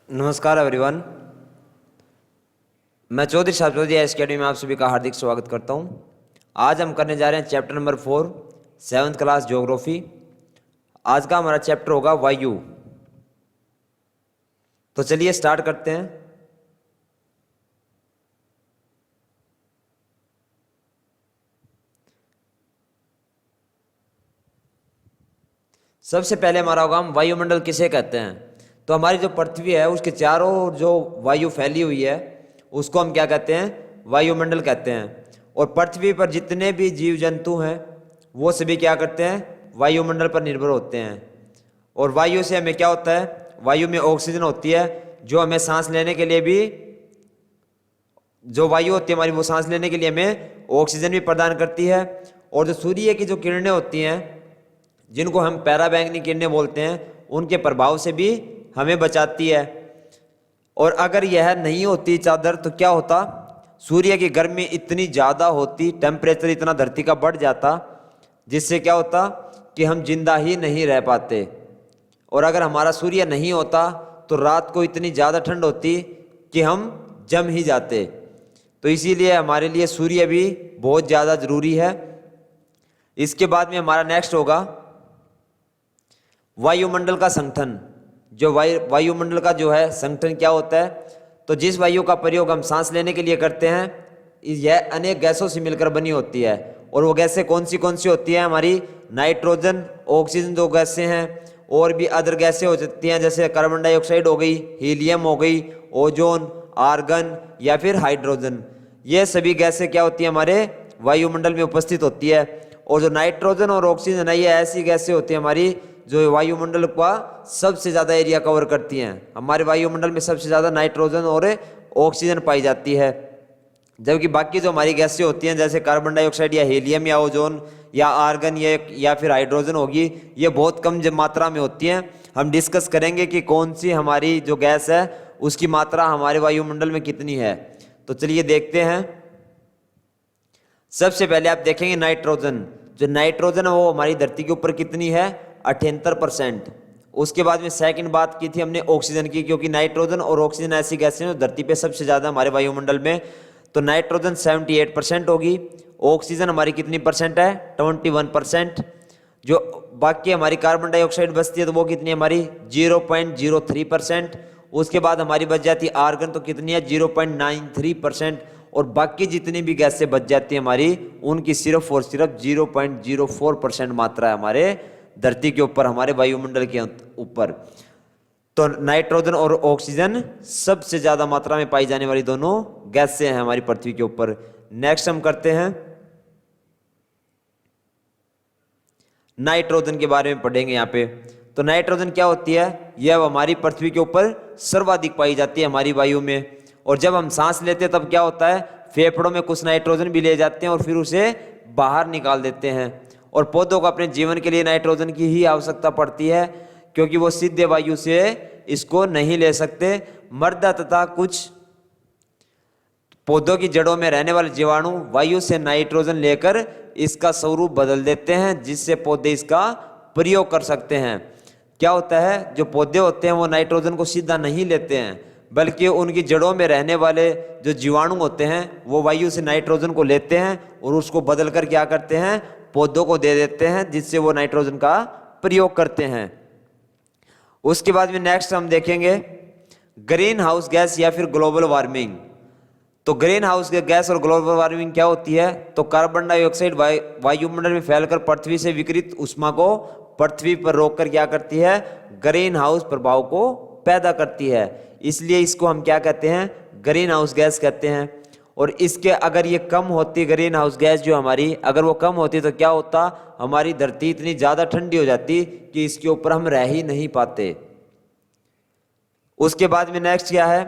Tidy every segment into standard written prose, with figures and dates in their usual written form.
नमस्कार एवरीवन। मैं चौधरी साहब चौधरी एकेडमी में आप सभी का हार्दिक स्वागत करता हूं। आज हम करने जा रहे हैं chapter number 4 7th class geography. आज का हमारा चैप्टर होगा वायु। तो चलिए स्टार्ट करते हैं। सबसे पहले हमारा होगा हम वायुमंडल किसे कहते हैं। तो हमारी जो पृथ्वी है उसके चारों ओर जो वायु फैली हुई है उसको हम क्या कहते हैं, वायुमंडल कहते हैं। और पृथ्वी पर जितने भी जीव जंतु हैं वो सभी क्या करते हैं, वायुमंडल पर निर्भर होते हैं। और वायु से हमें क्या होता है, वायु में ऑक्सीजन होती है जो हमें सांस लेने के लिए भी, जो वायु होती है हमारी वो सांस लेने के लिए हमें ऑक्सीजन भी प्रदान करती है। और जो सूर्य की जो किरणें होती हैं जिनको हम पैराबैंगनी किरणें बोलते हैं उनके प्रभाव से भी हमें बचाती है। और अगर यह नहीं होती चादर तो क्या होता, सूर्य की गर्मी इतनी ज़्यादा होती, टेम्परेचर इतना धरती का बढ़ जाता जिससे क्या होता कि हम जिंदा ही नहीं रह पाते। और अगर हमारा सूर्य नहीं होता तो रात को इतनी ज़्यादा ठंड होती कि हम जम ही जाते। तो इसीलिए हमारे लिए सूर्य भी बहुत ज़्यादा ज़रूरी है। इसके बाद में हमारा नेक्स्ट होगा वायुमंडल का संगठन। जो वायुमंडल का जो है संगठन क्या होता है, तो जिस वायु का प्रयोग हम सांस लेने के लिए करते हैं यह अनेक गैसों से मिलकर बनी होती है। और वो गैसें कौन सी होती हैं, हमारी नाइट्रोजन, ऑक्सीजन दो गैसें हैं, और भी अदर गैसें हो सकती हैं जैसे कार्बन डाइऑक्साइड हो गई, हीलियम हो गई, ओजोन, आर्गन या फिर हाइड्रोजन। ये सभी गैसें क्या होती हैं, हमारे वायुमंडल में उपस्थित होती है। और जो नाइट्रोजन और ऑक्सीजन है ये ऐसी गैसें होती हैं हमारी जो वायुमंडल का सबसे ज़्यादा एरिया कवर करती हैं। हमारे वायुमंडल में सबसे ज़्यादा नाइट्रोजन और ऑक्सीजन पाई जाती है, जबकि बाकी जो हमारी गैसें होती हैं जैसे कार्बन डाइऑक्साइड या हीलियम या ओजोन या आर्गन या फिर हाइड्रोजन होगी, ये बहुत कम मात्रा में होती हैं। हम डिस्कस करेंगे कि कौन सी हमारी जो गैस है उसकी मात्रा हमारे वायुमंडल में कितनी है। तो चलिए देखते हैं। सबसे पहले आप देखेंगे नाइट्रोजन। जो नाइट्रोजन है वो हमारी धरती के ऊपर कितनी है, 78%। उसके बाद में सेकंड बात की थी हमने ऑक्सीजन की, क्योंकि नाइट्रोजन और ऑक्सीजन ऐसी गैसें हैं जो धरती पे सबसे ज़्यादा हमारे वायुमंडल में। तो नाइट्रोजन 78% होगी। ऑक्सीजन हमारी कितनी परसेंट है, 21%। जो बाकी हमारी कार्बन डाइऑक्साइड बचती है तो वो कितनी है हमारी, 0.03%। उसके बाद हमारी बच जाती है आर्गन, तो कितनी है 0.93%। और बाकी जितनी भी गैसें बच जाती है हमारी उनकी सिर्फ और सिर्फ 0.04% मात्रा है हमारे धरती के ऊपर, हमारे वायुमंडल के ऊपर। तो नाइट्रोजन और ऑक्सीजन सबसे ज्यादा मात्रा में पाई जाने वाली दोनों गैसें हैं हमारी पृथ्वी के ऊपर। नेक्स्ट हम करते हैं नाइट्रोजन के बारे में पढ़ेंगे यहाँ पे। तो नाइट्रोजन क्या होती है, यह हमारी पृथ्वी के ऊपर सर्वाधिक पाई जाती है हमारी वायु में। और जब हम सांस लेते हैं तब क्या होता है, फेफड़ों में कुछ नाइट्रोजन भी ले जाते हैं और फिर उसे बाहर निकाल देते हैं। और पौधों को अपने जीवन के लिए नाइट्रोजन की ही आवश्यकता पड़ती है, क्योंकि वो सीधे वायु से इसको नहीं ले सकते। मृदा तथा कुछ पौधों की जड़ों में रहने वाले जीवाणु वायु से नाइट्रोजन लेकर इसका स्वरूप बदल देते हैं, जिससे पौधे इसका प्रयोग कर सकते हैं। क्या होता है, जो पौधे होते हैं वो नाइट्रोजन को सीधा नहीं लेते हैं, बल्कि उनकी जड़ों में रहने वाले जो जीवाणु होते हैं वो वायु से नाइट्रोजन को लेते हैं और उसको बदल कर क्या करते हैं, पौधों को दे देते हैं, जिससे वो नाइट्रोजन का प्रयोग करते हैं। उसके बाद में नेक्स्ट हम देखेंगे ग्रीन हाउस गैस या फिर ग्लोबल वार्मिंग। तो ग्रीन हाउस गैस और ग्लोबल वार्मिंग क्या होती है, तो कार्बन डाइऑक्साइड वायुमंडल में फैलकर पृथ्वी से विकिरित ऊष्मा को पृथ्वी पर रोककर क्या करती है, ग्रीन हाउस प्रभाव को पैदा करती है। इसलिए इसको हम क्या कहते हैं, ग्रीन हाउस गैस कहते हैं। और इसके अगर ये कम होती ग्रीन हाउस गैस जो हमारी, अगर वो कम होती तो क्या होता, हमारी धरती इतनी ज़्यादा ठंडी हो जाती कि इसके ऊपर हम रह ही नहीं पाते। उसके बाद में नेक्स्ट क्या है,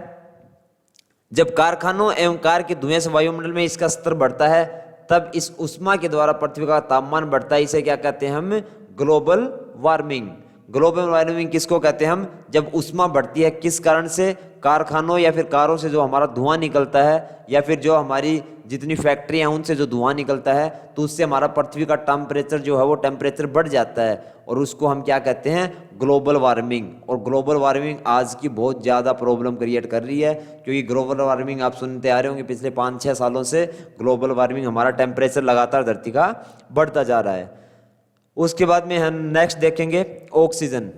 जब कारखानों एवं कार के धुएं से वायुमंडल में इसका स्तर बढ़ता है तब इस ऊष्मा के द्वारा पृथ्वी का तापमान बढ़ता है। इसे क्या कहते हैं हम, ग्लोबल वार्मिंग। ग्लोबल वार्मिंग किसको कहते हैं हम? जब ऊष्मा बढ़ती है, किस कारण से? कारखानों या फिर कारों से जो हमारा धुआं निकलता है, या फिर जो हमारी जितनी फैक्ट्रियां हैं उनसे जो धुआं निकलता है, तो उससे हमारा पृथ्वी का टेम्परेचर जो है वो टेम्परेचर बढ़ जाता है, और उसको हम क्या कहते हैं? Global warming. और ग्लोबल वार्मिंग आज की बहुत ज़्यादा प्रॉब्लम क्रिएट कर रही है, क्योंकि ग्लोबल वार्मिंग आप सुनते आ रहे होंगे पिछले 5-6 सालों से ग्लोबल वार्मिंग, हमारा टेम्परेचर लगातार धरती का बढ़ता जा रहा है। उसके बाद में हम नेक्स्ट देखेंगे ऑक्सीजन।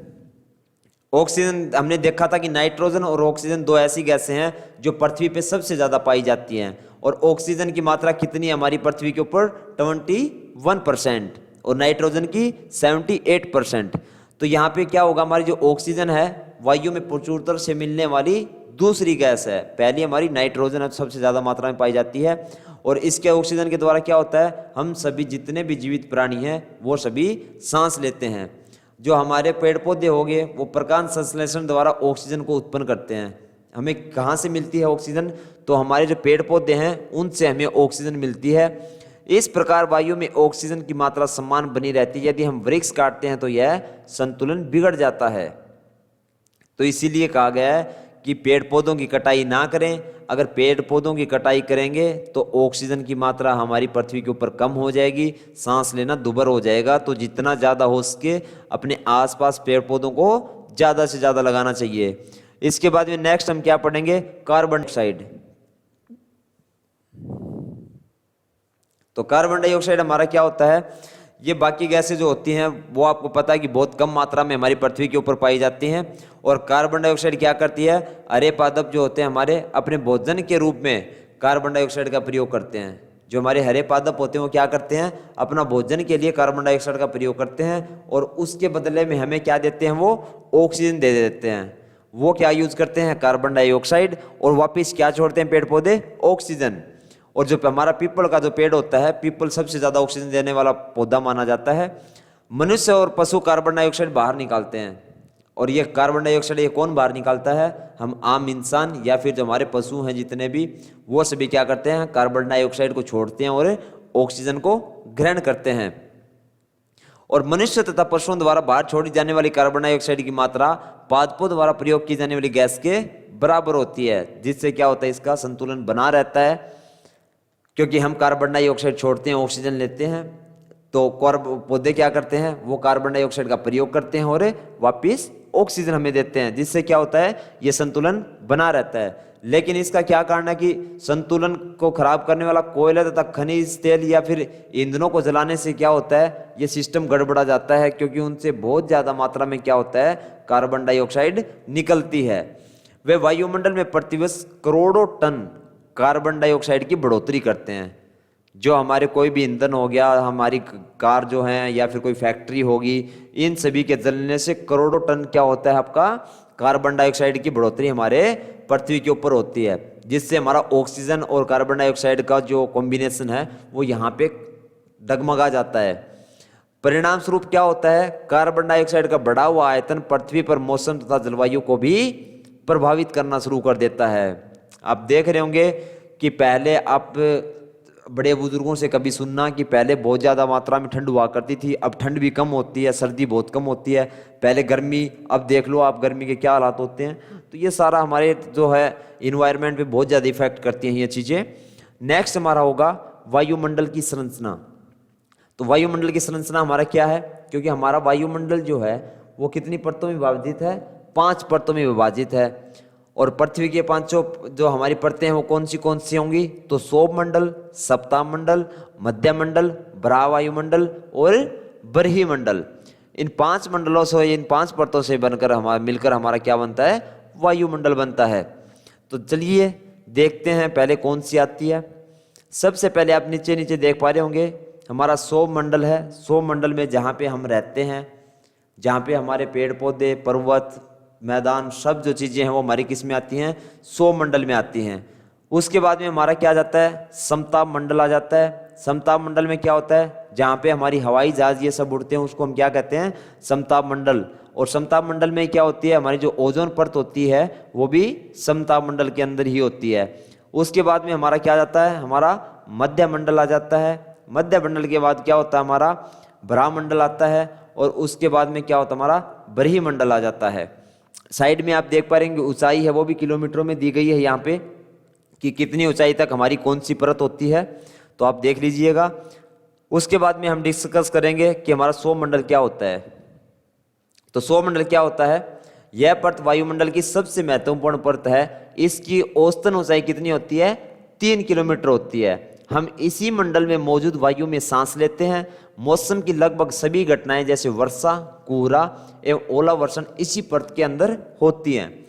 ऑक्सीजन हमने देखा था कि नाइट्रोजन और ऑक्सीजन दो ऐसी गैसें हैं जो पृथ्वी पे सबसे ज़्यादा पाई जाती हैं, और ऑक्सीजन की मात्रा कितनी है हमारी पृथ्वी के ऊपर? 21%, और नाइट्रोजन की 78%। तो यहाँ पे क्या होगा, हमारी जो ऑक्सीजन है वायु में प्रचुरता से मिलने वाली दूसरी गैस है। पहली हमारी नाइट्रोजन है, सबसे ज़्यादा मात्रा में पाई जाती है, और इसके ऑक्सीजन के द्वारा क्या होता है, हम सभी जितने भी जीवित प्राणी हैं वो सभी सांस लेते हैं। जो हमारे पेड़ पौधे हो गए वो प्रकाश संश्लेषण द्वारा ऑक्सीजन को उत्पन्न करते हैं। हमें कहाँ से मिलती है ऑक्सीजन? तो हमारे जो पेड़ पौधे हैं उनसे हमें ऑक्सीजन मिलती है। इस प्रकार वायु में ऑक्सीजन की मात्रा समान बनी रहती है। यदि हम वृक्ष काटते हैं तो यह संतुलन बिगड़ जाता है। तो इसीलिए कहा गया है कि पेड़ पौधों की कटाई ना करें। अगर पेड़ पौधों की कटाई करेंगे तो ऑक्सीजन की मात्रा हमारी पृथ्वी के ऊपर कम हो जाएगी, सांस लेना दुभर हो जाएगा। तो जितना ज़्यादा हो सके अपने आसपास पेड़ पौधों को ज़्यादा से ज़्यादा लगाना चाहिए। इसके बाद में नेक्स्ट हम क्या पढ़ेंगे? Carbon dioxide. तो कार्बन डाइऑक्साइड हमारा क्या होता है? ये बाकी गैसें जो होती हैं वो आपको पता है कि बहुत कम मात्रा में हमारी पृथ्वी के ऊपर पाई जाती हैं, और कार्बन डाइऑक्साइड क्या करती है? अरे पादप जो होते हैं हमारे अपने भोजन के रूप में कार्बन डाइऑक्साइड का प्रयोग करते हैं। जो हमारे हरे पादप होते हैं वो क्या करते हैं? अपना भोजन के लिए कार्बन डाइऑक्साइड का प्रयोग करते हैं, और उसके बदले में हमें क्या देते हैं? वो ऑक्सीजन दे देते हैं। वो क्या यूज करते हैं? कार्बन डाइऑक्साइड, और वापिस क्या छोड़ते हैं पेड़ पौधे? ऑक्सीजन। और जो हमारा पीपल का जो पेड़ होता है, पीपल सबसे ज्यादा ऑक्सीजन देने वाला पौधा माना जाता है। मनुष्य और पशु कार्बन डाइऑक्साइड बाहर निकालते हैं, और ये कार्बन डाइऑक्साइड ये कौन बाहर निकालता है? हम आम इंसान या फिर जो हमारे पशु हैं जितने भी, वो सभी क्या करते हैं? कार्बन डाइऑक्साइड को छोड़ते हैं और ऑक्सीजन को ग्रहण करते हैं। और मनुष्य तथा पशुओं द्वारा बाहर छोड़ी जाने वाली कार्बन डाइऑक्साइड की मात्रा पादपों द्वारा प्रयोग की जाने वाली गैस के बराबर होती है, जिससे क्या होता है? इसका संतुलन बना रहता है। क्योंकि हम कार्बन डाइऑक्साइड छोड़ते हैं, ऑक्सीजन लेते हैं, तो पौधे क्या करते हैं? वो कार्बन डाइऑक्साइड का प्रयोग करते हैं और वापिस ऑक्सीजन हमें देते हैं, जिससे क्या होता है? ये संतुलन बना रहता है। लेकिन इसका क्या कारण है कि संतुलन को खराब करने वाला कोयला तथा खनिज तेल या फिर ईंधनों को जलाने से क्या होता है? ये सिस्टम गड़बड़ा जाता है, क्योंकि उनसे बहुत ज़्यादा मात्रा में क्या होता है? कार्बन डाइऑक्साइड निकलती है। वे वायुमंडल में प्रतिवर्ष करोड़ों टन कार्बन डाइऑक्साइड की बढ़ोतरी करते हैं। जो हमारे कोई भी ईंधन हो गया, हमारी कार जो है या फिर कोई फैक्ट्री होगी, इन सभी के जलने से करोड़ों टन क्या होता है? आपका कार्बन डाइऑक्साइड की बढ़ोतरी हमारे पृथ्वी के ऊपर होती है, जिससे हमारा ऑक्सीजन और कार्बन डाइऑक्साइड का जो कॉम्बिनेशन है वो यहाँ पे डगमगा जाता है। परिणाम स्वरूप क्या होता है? कार्बन डाइऑक्साइड का बढ़ा हुआ आयतन पृथ्वी पर मौसम तथा जलवायु को भी प्रभावित करना शुरू कर देता है। आप देख रहे होंगे कि पहले आप बड़े बुजुर्गों से कभी सुनना कि पहले बहुत ज़्यादा मात्रा में ठंड हुआ करती थी, अब ठंड भी कम होती है, सर्दी बहुत कम होती है। पहले गर्मी, अब देख लो आप गर्मी के क्या हालात होते हैं। तो ये सारा हमारे जो है इन्वायरमेंट पे बहुत ज़्यादा इफेक्ट करती हैं ये चीज़ें। नेक्स्ट हमारा होगा वायुमंडल की संरचना। तो वायुमंडल की संरचना हमारा क्या है? क्योंकि हमारा वायुमंडल जो है वो कितनी परतों में विभाजित है? 5 परतों में विभाजित है। और पृथ्वी के 5 जो हमारी परतें हैं वो कौन सी होंगी? तो सौरमंडल, सप्ताहमंडल, मध्यमंडल, बरावायुमंडल और बरहीमंडल। इन 5 मंडलों से, इन 5 परतों से बनकर मिलकर हमारा क्या बनता है? वायुमंडल बनता है। तो चलिए देखते हैं पहले कौन सी आती है। सबसे पहले आप नीचे नीचे देख पा रहे होंगे हमारा सौरमंडल है। सौरमंडल में जहाँ पे हम रहते हैं, जहाँ पे हमारे पेड़ पौधे, पर्वत, मैदान, सब जो चीज़ें हैं वो हमारी किस में आती हैं? सौरमंडल में आती हैं। उसके बाद में हमारा क्या आ जाता है? समताप मंडल आ जाता है। समताप मंडल में क्या होता है? जहाँ पे हमारी हवाई जहाज ये सब उड़ते हैं उसको हम क्या कहते हैं? समताप मंडल। और समताप मंडल में क्या होती है? हमारी जो ओजोन परत होती है वो भी समताप मंडल के अंदर ही होती है। उसके बाद में हमारा क्या आ जाता है? हमारा मध्य मंडल आ जाता है। मध्य मंडल के बाद क्या होता है? हमारा ब्रह्मंडल आता है। और उसके बाद में क्या होता है, हमारा बरहीमंडल आ जाता है। साइड में आप देख पा रहे हैं ऊंचाई है वो भी किलोमीटरों में दी गई है यहाँ पे कि कितनी ऊंचाई तक हमारी कौन सी परत होती है, तो आप देख लीजिएगा। उसके बाद में हम डिस्कस करेंगे कि हमारा सौरमंडल क्या होता है। तो सौरमंडल क्या होता है, यह परत वायुमंडल की सबसे महत्वपूर्ण परत है। इसकी औसतन ऊंचाई कितनी होती है, 3 किलोमीटर होती है। हम इसी मंडल में मौजूद वायु में सांस लेते हैं। मौसम की लगभग सभी घटनाएं जैसे वर्षा, कोहरा एवं ओलावर्षण इसी परत के अंदर होती हैं।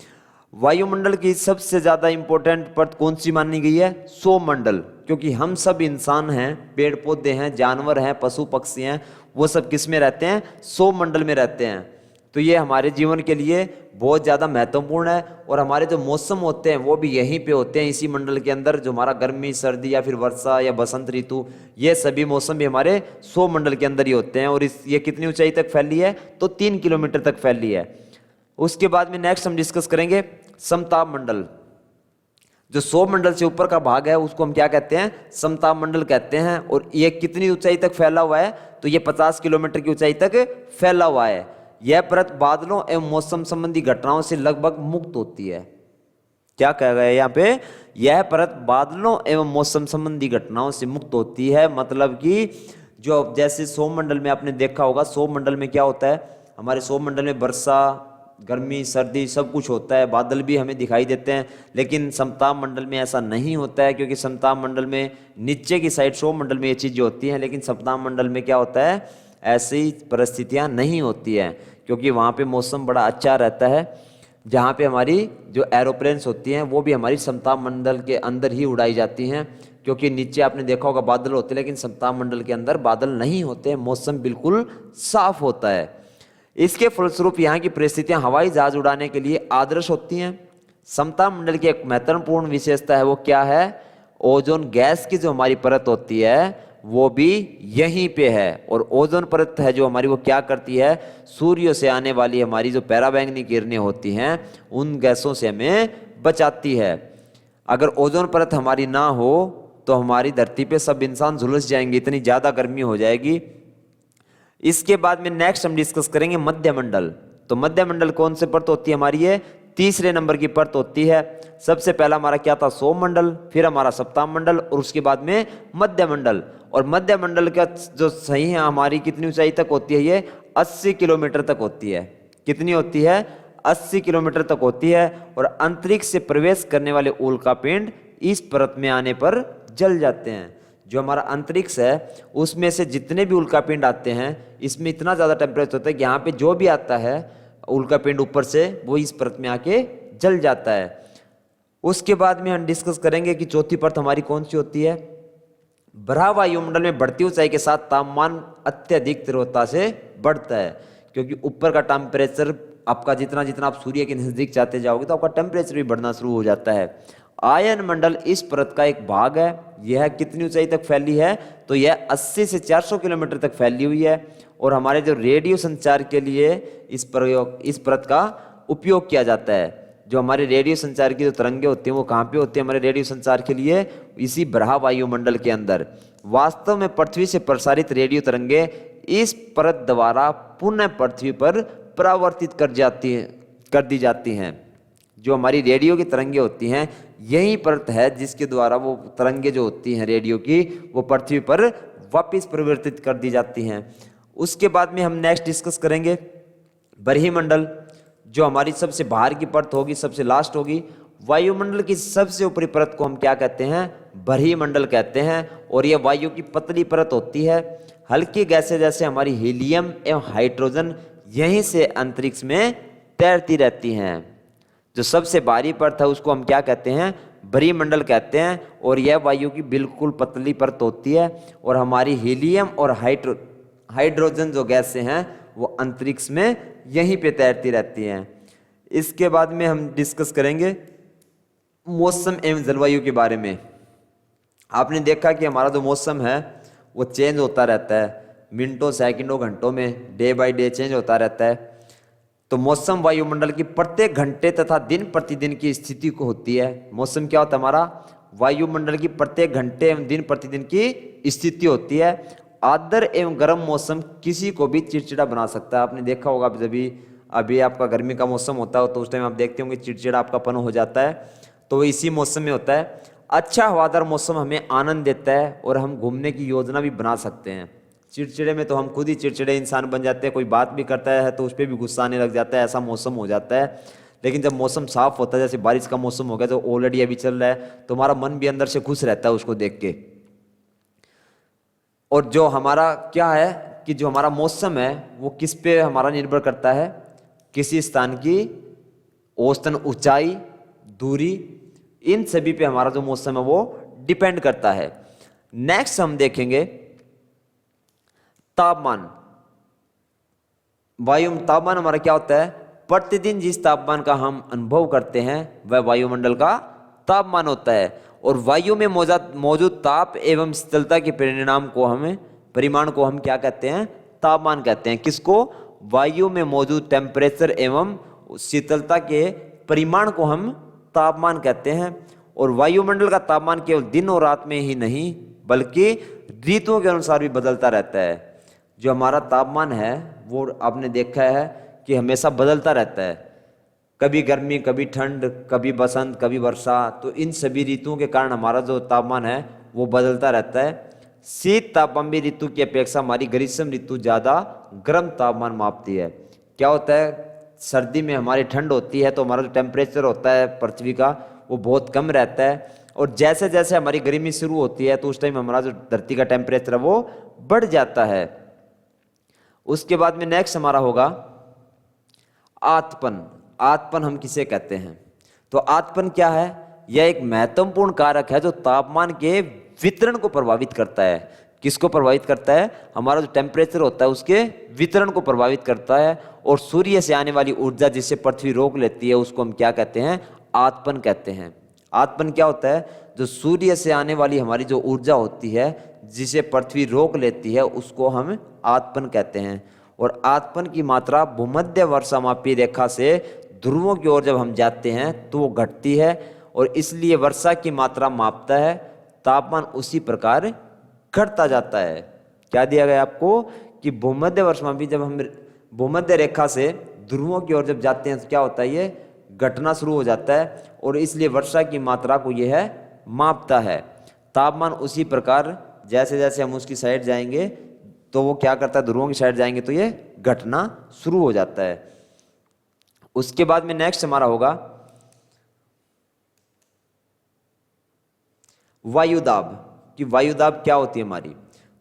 वायुमंडल की सबसे ज्यादा इंपॉर्टेंट परत कौन सी मानी गई है, सौरमंडल, क्योंकि हम सब इंसान हैं, पेड़ पौधे हैं, जानवर हैं, पशु पक्षी हैं, वो सब किस में रहते हैं, सौरमंडल में रहते हैं। तो ये हमारे जीवन के लिए बहुत ज़्यादा महत्वपूर्ण है। और हमारे जो मौसम होते हैं वो भी यहीं पे होते हैं, इसी मंडल के अंदर। जो हमारा गर्मी, सर्दी या फिर वर्षा या बसंत ऋतु, ये सभी मौसम भी हमारे सौरमंडल के अंदर ही होते हैं। और ये कितनी ऊंचाई तक फैली है, तो 3 किलोमीटर तक फैली है। उसके बाद में नेक्स्ट हम डिस्कस करेंगे समताप मंडल। जो सौरमंडल से ऊपर का भाग है उसको हम क्या कहते हैं, समताप मंडल कहते हैं। और ये कितनी ऊंचाई तक फैला हुआ है, तो ये 50 किलोमीटर की ऊंचाई तक फैला हुआ है। यह परत बादलों एवं मौसम संबंधी घटनाओं से लगभग मुक्त होती है। क्या कहा गया है यहाँ पे, यह परत बादलों एवं मौसम संबंधी घटनाओं से मुक्त होती है। मतलब कि जो जैसे सौरमंडल में आपने देखा होगा, सौरमंडल में क्या होता है, हमारे सौरमंडल में वर्षा, गर्मी, सर्दी सब कुछ होता है, बादल भी हमें दिखाई देते हैं। लेकिन समताप मंडल में ऐसा नहीं होता है, क्योंकि समताप मंडल में नीचे की साइड सौरमंडल में ये चीज़ें होती हैं, लेकिन समताप मंडल में क्या होता है, ऐसी परिस्थितियां नहीं होती हैं, क्योंकि वहाँ पे मौसम बड़ा अच्छा रहता है। जहाँ पे हमारी जो एरोप्लेन्स होती हैं वो भी हमारी समताप मंडल के अंदर ही उड़ाई जाती हैं, क्योंकि नीचे आपने देखा होगा बादल होते हैं, लेकिन समताप मंडल के अंदर बादल नहीं होते हैं, मौसम बिल्कुल साफ होता है। इसके फलस्वरूप यहाँ की परिस्थितियाँ हवाई जहाज उड़ाने के लिए आदर्श होती हैं। समताप मंडल की एक महत्वपूर्ण विशेषता है, वो क्या है, ओजोन गैस की जो हमारी परत होती है वो भी यहीं पे है। और ओजोन परत है जो हमारी, वो क्या करती है, सूर्य से आने वाली हमारी जो पराबैंगनी किरणें होती हैं उन गैसों से हमें बचाती है। अगर ओजोन परत हमारी ना हो तो हमारी धरती पे सब इंसान झुलस जाएंगे, इतनी ज़्यादा गर्मी हो जाएगी। इसके बाद में नेक्स्ट हम डिस्कस करेंगे मध्यमंडल। तो मध्यमंडल कौन से परत होती है हमारी, ये तीसरे नंबर की परत होती है। सबसे पहला हमारा क्या था, सौरमंडल, फिर हमारा सप्ताह मंडल और उसके बाद में मध्यमंडल। और मध्यमंडल का जो सही है हमारी कितनी ऊंचाई तक होती है, ये 80 किलोमीटर तक होती है। कितनी होती है, 80 किलोमीटर तक होती है। और अंतरिक्ष से प्रवेश करने वाले उल्कापिंड इस परत में आने पर जल जाते हैं। जो हमारा अंतरिक्ष है उसमें से जितने भी उल्कापिंड आते हैं, इसमें इतना ज़्यादा टेम्परेचर होता है कि यहाँ पे जो भी आता है उल्कापिंड ऊपर से, वो इस परत में आके जल जाता है। उसके बाद में हम डिस्कस करेंगे कि चौथी परत हमारी कौन सी होती है। बरहा वायुमंडल में बढ़ती ऊंचाई के साथ तापमान अत्यधिक तीव्रता से बढ़ता है, क्योंकि ऊपर का टेम्परेचर आपका जितना जितना आप सूर्य के नजदीक जाते जाओगे तो आपका टेम्परेचर भी बढ़ना शुरू हो जाता है। आयन मंडल इस परत का एक भाग है। यह कितनी ऊंचाई तक फैली है, तो यह 80 से 400 किलोमीटर तक फैली हुई है। और हमारे जो रेडियो संचार के लिए इस परत का उपयोग किया जाता है। जो हमारे रेडियो संचार की जो तरंगे होती हैं वो कहाँ पे होती है, हमारे रेडियो संचार के लिए इसी बरहा वायुमंडल के अंदर। वास्तव में पृथ्वी से प्रसारित रेडियो तरंगे इस परत द्वारा पुनः पृथ्वी पर परावर्तित कर दी जाती हैं। जो हमारी रेडियो की तरंगे होती हैं, यही परत है जिसके द्वारा वो तरंगे जो होती हैं रेडियो की, वो पृथ्वी पर वापस परिवर्तित कर दी जाती हैं। उसके बाद में हम नेक्स्ट डिस्कस करेंगे बरहीमंडल, जो हमारी सबसे बाहर की परत होगी, सबसे लास्ट होगी। वायुमंडल की सबसे ऊपरी परत को हम क्या कहते हैं, बरहीमंडल कहते हैं। और यह वायु की पतली परत होती है। हल्की गैसें जैसे हमारी हीलियम एवं हाइड्रोजन यहीं से अंतरिक्ष में तैरती रहती हैं। जो सबसे बाहरी परत है उसको हम क्या कहते हैं, बरहीमंडल कहते हैं। और यह वायु की बिल्कुल पतली परत होती है। और हमारी हीलियम और हाइड्रोजन जो गैसें हैं वो अंतरिक्ष में यहीं पे तैरती रहती हैं। इसके बाद में हम डिस्कस करेंगे मौसम एवं जलवायु के बारे में। आपने देखा कि हमारा जो मौसम है वो चेंज होता रहता है, मिनटों, सेकंडों, घंटों में डे बाय डे चेंज होता रहता है। तो मौसम वायुमंडल की प्रत्येक घंटे तथा दिन प्रतिदिन की स्थिति को होती है। मौसम क्या होता है हमारा, वायुमंडल की प्रत्येक घंटे एवं दिन प्रतिदिन की स्थिति होती है। आर्द्र एवं गर्म मौसम किसी को भी चिड़चिड़ा बना सकता है। आपने देखा होगा जब अभी आपका गर्मी का मौसम होता है तो उस टाइम आप देखते होंगे चिड़चिड़ा आपकापन हो जाता है, तो वो इसी मौसम में होता है। अच्छा हवादार मौसम हमें आनंद देता है और हम घूमने की योजना भी बना सकते हैं। चिड़चिड़े में तो हम खुद ही चिड़चिड़े इंसान बन जाते हैं, कोई बात भी करता है तो उस पर भी गुस्सा आने लग जाता है, ऐसा मौसम हो जाता है। लेकिन जब मौसम साफ होता है, जैसे बारिश का मौसम हो गया जो ऑलरेडी अभी चल रहा है, तो हमारा मन भी अंदर से खुश रहता है उसको देख के। और जो हमारा क्या है कि जो हमारा मौसम है वो किस पे हमारा निर्भर करता है, किसी स्थान की औसतन ऊंचाई, दूरी, इन सभी पे हमारा जो मौसम है वो डिपेंड करता है। नेक्स्ट हम देखेंगे तापमान। वायु तापमान हमारा क्या होता है, प्रतिदिन जिस तापमान का हम अनुभव करते हैं वह वायुमंडल का तापमान होता है। और वायु में मौजूद ताप एवं शीतलता के परिमाण को हम क्या कहते हैं, तापमान कहते हैं। किसको, वायु में मौजूद टेम्परेचर एवं शीतलता के परिमाण को हम तापमान कहते हैं। और वायुमंडल का तापमान केवल दिन और रात में ही नहीं बल्कि ऋतुओं के अनुसार भी बदलता रहता है। जो हमारा तापमान है वो आपने देखा है कि हमेशा बदलता रहता है, कभी गर्मी, कभी ठंड, कभी बसंत, कभी वर्षा। तो इन सभी ऋतुओं के कारण हमारा जो तापमान है वो बदलता रहता है। शीत तापमान ऋतु की अपेक्षा हमारी ग्रीष्म ऋतु ज़्यादा गर्म तापमान मापती है। क्या होता है, सर्दी में हमारी ठंड होती है तो हमारा जो टेम्परेचर होता है पृथ्वी का वो बहुत कम रहता है। और जैसे जैसे हमारी गर्मी शुरू होती है तो उस टाइम हमारा जो धरती का टेम्परेचर है वो बढ़ जाता है। उसके बाद में नेक्स्ट हमारा होगा आतपन। आतपन हम किसे कहते हैं, तो आतपन क्या है, यह एक महत्वपूर्ण कारक है जो तापमान के वितरण को प्रभावित करता है। किसको प्रभावित करता है, हमारा जो टेम्परेचर होता है उसके वितरण को प्रभावित करता है। और सूर्य से आने वाली ऊर्जा जिसे पृथ्वी रोक लेती है उसको हम क्या कहते हैं, आतपन कहते हैं। आतपन क्या होता है, जो सूर्य से आने वाली हमारी जो ऊर्जा होती है जिसे पृथ्वी रोक लेती है उसको हम आतपन कहते हैं। और आतपन की मात्रा भूमध्य वर्षामापी रेखा से ध्रुवों की ओर जब हम जाते हैं तो वो घटती है और इसलिए वर्षा की मात्रा मापता है, तापमान उसी प्रकार घटता जाता है। क्या दिया गया आपको कि भूमध्य वर्षामापी जब हम भूमध्य रेखा से ध्रुवों की ओर जब जाते हैं तो क्या होता है, ये घटना शुरू हो जाता है और इसलिए वर्षा की मात्रा को यह मापता है। तापमान उसी प्रकार जैसे जैसे हम उसकी साइड जाएंगे तो वो क्या करता है, ध्रुवों की साइड जाएंगे तो ये घटना शुरू हो जाता है। उसके बाद में नेक्स्ट हमारा होगा वायुदाब। कि वायुदाब क्या होती है हमारी,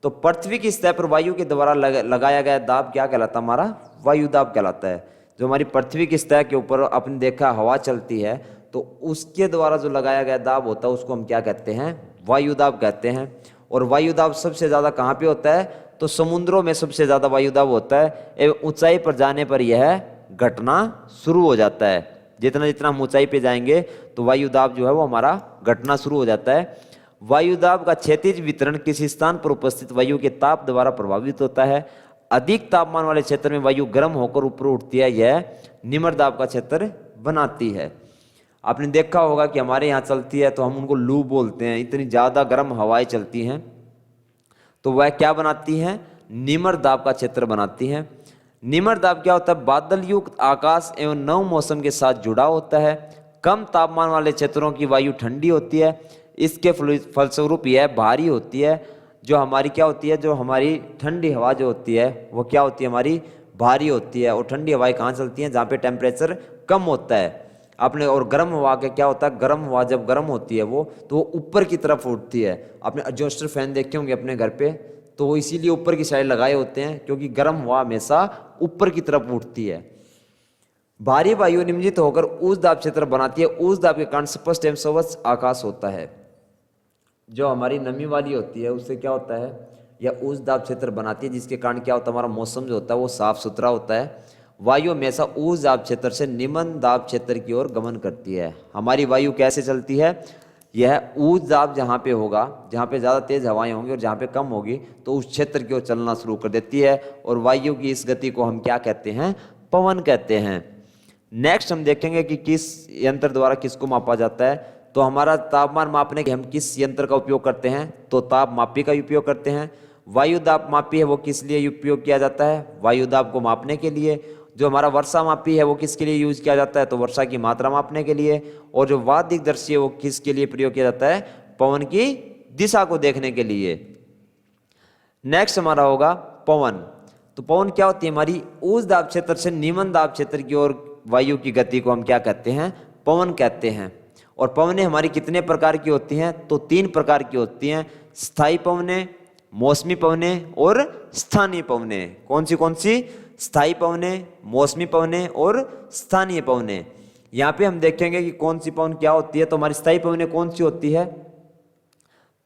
तो पृथ्वी की सतह पर वायु के द्वारा लगाया गया दाब क्या कहलाता है, हमारा वायुदाब कहलाता है। जो हमारी पृथ्वी की सतह के ऊपर आपने देखा हवा चलती है तो उसके द्वारा जो लगाया गया दाब होता है उसको हम क्या कहते हैं, वायुदाब कहते हैं। और वायुदाब सबसे ज़्यादा कहाँ पे होता है, तो समुद्रों में सबसे ज़्यादा वायुदाब होता है एवं ऊंचाई पर जाने पर यह घटना शुरू हो जाता है। जितना जितना हम ऊंचाई पे जाएंगे तो वायुदाब जो है वो हमारा घटना शुरू हो जाता है। वायुदाब का क्षैतिज वितरण किसी स्थान पर उपस्थित वायु के ताप द्वारा प्रभावित होता है। अधिक तापमान वाले क्षेत्र में वायु गर्म होकर ऊपर उठती है, यह निम्न दाब का क्षेत्र बनाती है। आपने देखा होगा कि हमारे यहाँ चलती है तो हम उनको लू बोलते हैं, इतनी ज़्यादा गर्म हवाएं चलती हैं तो वह क्या बनाती हैं, निम्न दाब का क्षेत्र बनाती हैं। निम्न दाब क्या होता है, बादल युक्त आकाश एवं नव मौसम के साथ जुड़ा होता है। कम तापमान वाले क्षेत्रों की वायु ठंडी होती है, इसके फलस्वरूप यह भारी होती है। जो हमारी क्या होती है, जो हमारी ठंडी हवा जो होती है वो क्या होती है, हमारी भारी होती है। और ठंडी हवाएं कहाँ चलती हैं, जहाँ पे टेम्परेचर कम होता है आपने। और गर्म हवा के क्या होता है, गर्म हवा जब गर्म होती है वो तो वो ऊपर की तरफ उठती है। आपने एग्जॉस्टर फैन देखे होंगे अपने घर पे, तो वो इसीलिए ऊपर की साइड लगाए होते हैं क्योंकि गर्म हवा हमेशा ऊपर की तरफ उठती है। भारी वायु निम्नलिखित होकर उच्च दाब क्षेत्र बनाती है। उच्च दाब के कारण स्पष्ट एवं स्वच्छ आकाश होता है। जो हमारी नमी वाली होती है उससे क्या होता है, यह उच्च दाब क्षेत्र बनाती है जिसके कारण क्या होता है, हमारा मौसम जो होता है वो साफ सुथरा होता है। वायु हमेशा उच्च दाब क्षेत्र से निम्न दाब क्षेत्र की ओर गमन करती है। हमारी वायु कैसे चलती है, यह उच्च दाब जहाँ पे होगा, जहाँ पे ज़्यादा तेज हवाएं होंगी और जहाँ पे कम होगी तो उस क्षेत्र की ओर चलना शुरू कर देती है। और वायु की इस गति को हम क्या कहते हैं, पवन कहते हैं। नेक्स्ट हम देखेंगे कि किस यंत्र द्वारा किसको मापा जाता है। तो हमारा तापमान मापने के हम किस यंत्र का उपयोग करते हैं, तो ताप मापी का उपयोग करते हैं। वायु दाब मापी है वो किस लिए उपयोग किया जाता है? वायु दाब को मापने के लिए। जो हमारा वर्षा मापी है वो किसके लिए यूज किया जाता है? तो वर्षा की मात्रा मापने के लिए। और जो वादिकदर्शी है वो किसके लिए प्रयोग किया जाता है? पवन की दिशा को देखने के लिए। नेक्स्ट हमारा होगा पवन। तो पवन क्या होती है? हमारी उच्च दाब क्षेत्र से निम्न दाब क्षेत्र की ओर वायु की गति को हम क्या कहते हैं? पवन कहते हैं। और पवनें हमारी कितने प्रकार की होती हैं? तो 3 प्रकार की होती हैं, स्थायी पवनें, मौसमी पवनें और स्थानीय पवनें। कौन सी? स्थायी पवनें, मौसमी पवनें और स्थानीय पवनें। यहाँ पे हम देखेंगे कि कौन सी पवन क्या होती है। तो हमारी स्थायी पवनें कौन सी होती है?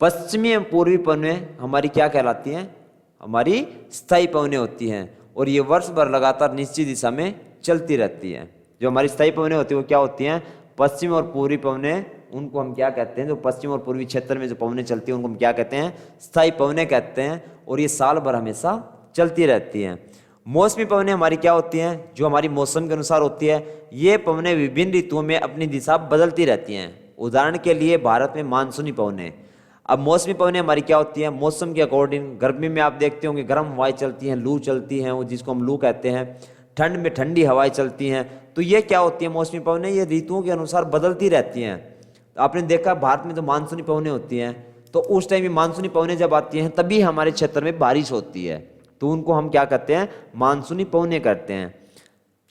पश्चिमी एवं पूर्वी पवनें हमारी क्या कहलाती हैं? हमारी स्थायी पवनें होती हैं। और ये वर्ष भर लगातार निश्चित दिशा में चलती रहती हैं। जो हमारी स्थायी पवनें होती हैं वो क्या होती हैं? पश्चिम और पूर्वी पवनें, उनको हम क्या कहते हैं? जो पश्चिम और पूर्वी क्षेत्र में जो पवनें चलती हैं उनको हम क्या कहते हैं? स्थायी पवनें कहते हैं। और ये साल भर हमेशा चलती रहती हैं। मौसमी पवनें हमारी क्या होती हैं? जो हमारी मौसम के अनुसार होती है। ये पवनें विभिन्न ऋतुओं में अपनी दिशा बदलती रहती हैं। उदाहरण के लिए भारत में मानसूनी पवनें। अब मौसमी पवनें हमारी क्या होती हैं? मौसम के अकॉर्डिंग। गर्मी में आप देखते होंगे गर्म हवाएं चलती हैं, लू चलती हैं, वो जिसको हम लू कहते हैं। ठंड में ठंडी हवाएं चलती हैं। तो ये क्या होती है? मौसमी पवनें ये ऋतुओं के अनुसार बदलती रहती हैं। तो आपने देखा भारत में तो मानसूनी पवनें होती हैं, तो उस टाइम में मानसूनी पवनें जब आती हैं तभी हमारे क्षेत्र में बारिश होती है। तो उनको हम क्या कहते हैं? मानसूनी पवनें करते हैं।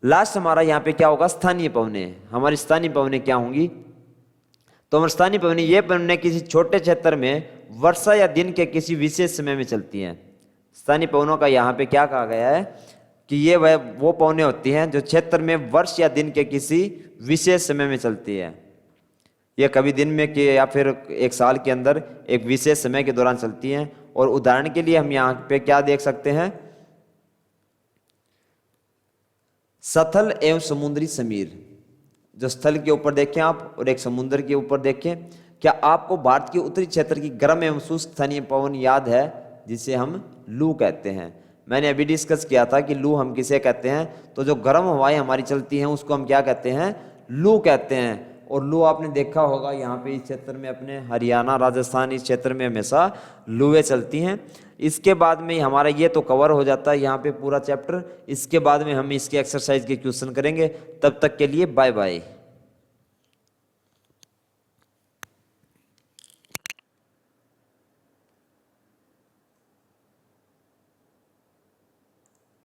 लास्ट हमारा यहाँ पे क्या होगा? स्थानीय पवनें। हमारी स्थानीय पवनें क्या होंगी? तो हमारी स्थानीय पवनें ये पवनें किसी छोटे क्षेत्र में वर्षा या दिन के किसी विशेष समय में चलती हैं। स्थानीय पवनों का यहाँ पे क्या कहा गया है कि ये वो पवनें होती हैं जो क्षेत्र में वर्ष या दिन के किसी विशेष समय में चलती है। ये कभी दिन में कि या फिर एक साल के अंदर एक विशेष समय के दौरान चलती हैं। और उदाहरण के लिए हम यहाँ पे क्या देख सकते हैं? सथल एवं समुद्री समीर। जो स्थल के ऊपर देखें आप और एक समुद्र के ऊपर देखें। क्या आपको भारत के उत्तरी क्षेत्र की गर्म एवं शुष्क स्थानीय पवन याद है, जिसे हम लू कहते हैं? मैंने अभी डिस्कस किया था कि लू हम किसे कहते हैं? तो जो गर्म हवाएं हमारी चलती हैं उसको हम क्या कहते हैं? लू कहते हैं। और लू आपने देखा होगा यहाँ पे इस क्षेत्र में, अपने हरियाणा, राजस्थान, इस क्षेत्र में हमेशा लूएं चलती हैं। इसके बाद में हमारा ये तो कवर हो जाता है यहाँ पे पूरा चैप्टर। इसके बाद में हम इसके एक्सरसाइज के क्वेश्चन करेंगे। तब तक के लिए बाय बाय।